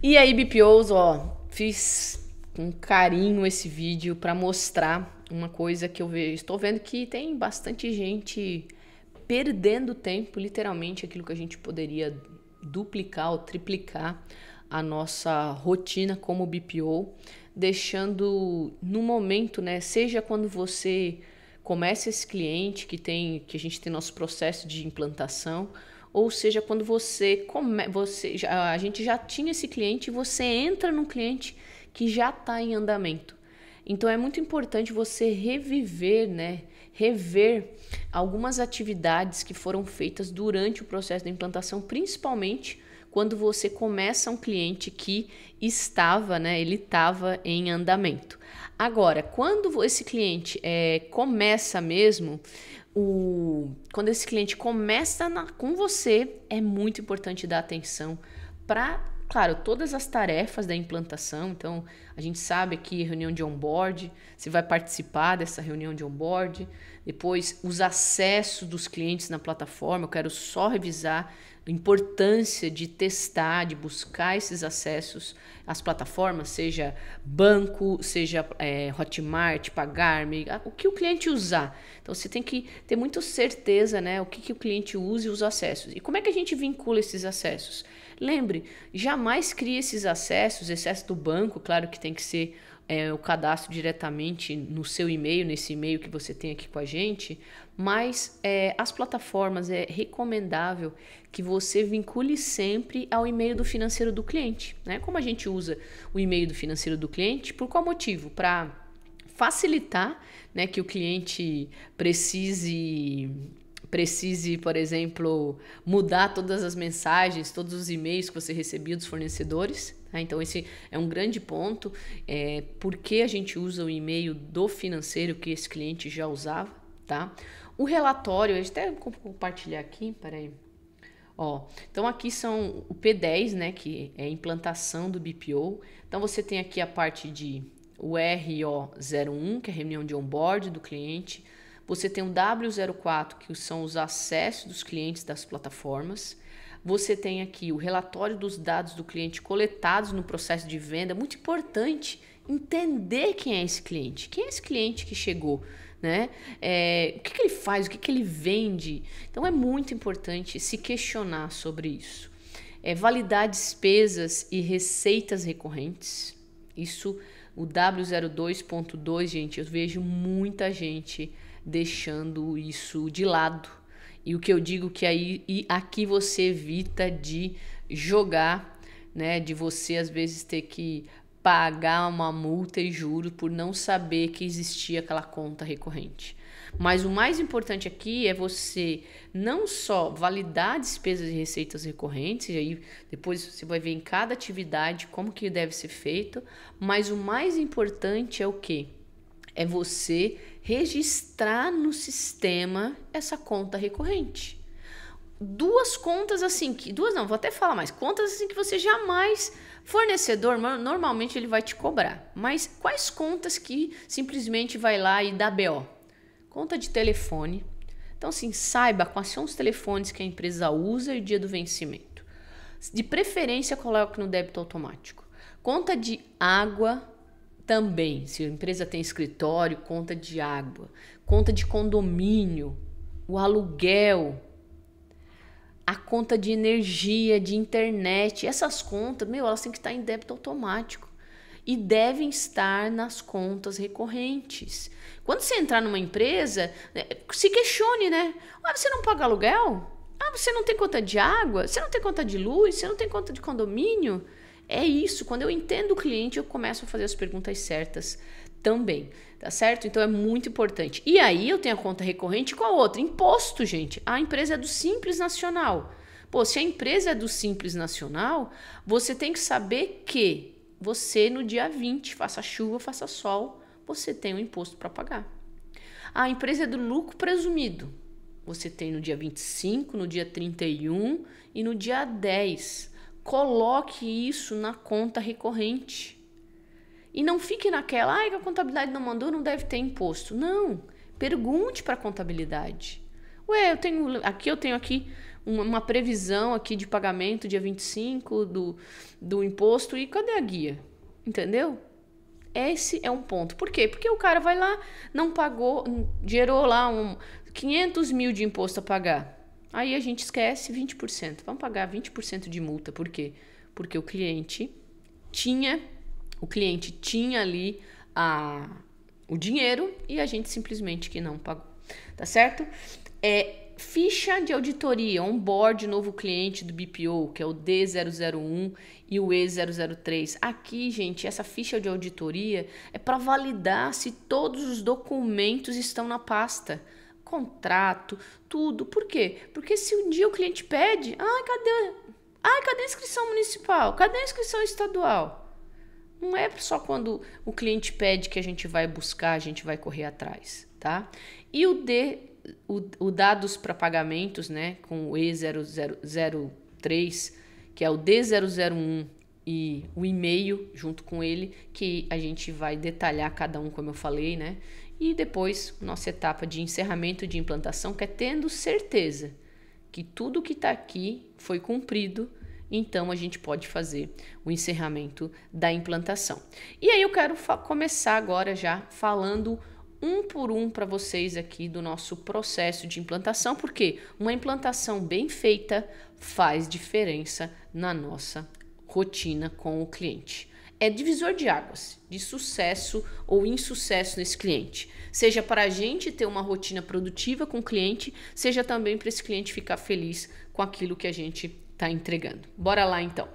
E aí, BPOs, ó, fiz com carinho esse vídeo para mostrar uma coisa que eu vejo. Estou vendo que tem bastante gente perdendo tempo, literalmente, aquilo que a gente poderia duplicar ou triplicar a nossa rotina como BPO, deixando no momento, né? Seja quando você começa esse cliente que a gente tem nosso processo de implantação, ou seja, quando a gente já tinha esse cliente e você entra num cliente que já está em andamento. Então é muito importante você reviver, né? Rever algumas atividades que foram feitas durante o processo da implantação, principalmente quando você começa um cliente que estava, né? Ele estava em andamento. Agora, quando esse cliente começa mesmo, quando esse cliente começa com você, é muito importante dar atenção para, claro, todas as tarefas da implantação. Então, a gente sabe aqui reunião de onboard, você vai participar dessa reunião de onboard. Depois, os acessos dos clientes na plataforma, eu quero só revisar a importância de testar, de buscar esses acessos às plataformas, seja banco, seja Hotmart, Pagar.me, o que o cliente usar. Então você tem que ter muita certeza, né, o que o cliente usa e os acessos. E como é que a gente vincula esses acessos? Lembre, jamais crie esses acessos, excesso do banco, claro que tem que ser o cadastro diretamente no seu e-mail, nesse e-mail que você tem aqui com a gente, mas as plataformas é recomendável que você vincule sempre ao e-mail do financeiro do cliente, né? Como a gente usa o e-mail do financeiro do cliente, por qual motivo? Para facilitar, né, que o cliente precise, por exemplo, mudar todas as mensagens, todos os e-mails que você recebia dos fornecedores. Tá? Então, esse é um grande ponto. Porque a gente usa o e-mail do financeiro que esse cliente já usava. Tá? O relatório, eu até vou compartilhar aqui, peraí. Ó, então aqui são o P10, né, que é a implantação do BPO. Então você tem aqui a parte de o RO01, que é a reunião de onboard do cliente. Você tem o W04, que são os acessos dos clientes das plataformas. Você tem aqui o relatório dos dados do cliente coletados no processo de venda. Muito importante entender quem é esse cliente. Quem é esse cliente que chegou? Né? O que ele faz, o que ele vende. Então é muito importante se questionar sobre isso. Validar despesas e receitas recorrentes. Isso, o W02.2, gente, eu vejo muita gente deixando isso de lado. E o que eu digo que aqui você evita de jogar, né? De você às vezes ter que pagar uma multa e juros por não saber que existia aquela conta recorrente. Mas o mais importante aqui é você não só validar despesas e receitas recorrentes, e aí depois você vai ver em cada atividade como que deve ser feito, mas o mais importante é o quê? É você registrar no sistema essa conta recorrente. Duas contas assim, vou até falar mais, contas assim que você jamais, fornecedor, normalmente ele vai te cobrar, mas quais contas que simplesmente vai lá e dá BO? Conta de telefone, então assim, saiba quais são os telefones que a empresa usa e o dia do vencimento. De preferência, coloque no débito automático. Conta de água também, se a empresa tem escritório, conta de água, conta de condomínio, o aluguel, a conta de energia, de internet, essas contas, elas têm que estar em débito automático e devem estar nas contas recorrentes. Quando você entrar numa empresa, se questione, né? Você não paga aluguel? Você não tem conta de água? Você não tem conta de luz? Você não tem conta de condomínio? É isso, quando eu entendo o cliente, eu começo a fazer as perguntas certas também, tá certo? Então é muito importante. E aí eu tenho a conta recorrente com a outra, imposto, gente. A empresa é do Simples Nacional. Se a empresa é do Simples Nacional, você tem que saber que você no dia 20, faça chuva, faça sol, você tem um imposto para pagar. A empresa é do lucro presumido. Você tem no dia 25, no dia 31 e no dia 10. Coloque isso na conta recorrente. E não fique naquela, que a contabilidade não mandou, não deve ter imposto. Não, pergunte para a contabilidade. Eu tenho aqui uma previsão aqui de pagamento dia 25 do imposto e cadê a guia? Entendeu? Esse é um ponto. Por quê? Porque o cara vai lá, não pagou, gerou lá 500 mil de imposto a pagar. Aí a gente esquece 20%. Vamos pagar 20% de multa. Por quê? Porque o cliente tinha ali o dinheiro e a gente simplesmente que não pagou. Tá certo? Ficha de auditoria, onboard novo cliente do BPO, que é o D001 e o E003. Aqui, gente, essa ficha de auditoria é para validar se todos os documentos estão na pasta. Contrato, tudo. Por quê? Porque se um dia o cliente pede, cadê a inscrição municipal? Cadê a inscrição estadual? Não é só quando o cliente pede que a gente vai buscar, a gente vai correr atrás, tá? E o dados para pagamentos, né, com o E003, que é o D001 e o e-mail junto com ele, que a gente vai detalhar cada um, como eu falei, né? E depois, nossa etapa de encerramento de implantação, que é tendo certeza que tudo que está aqui foi cumprido, então a gente pode fazer o encerramento da implantação. E aí eu quero começar agora já falando um por um para vocês aqui do nosso processo de implantação, porque uma implantação bem feita faz diferença na nossa rotina com o cliente. É divisor de águas, de sucesso ou insucesso nesse cliente. Seja para a gente ter uma rotina produtiva com o cliente, seja também para esse cliente ficar feliz com aquilo que a gente está entregando. Bora lá então.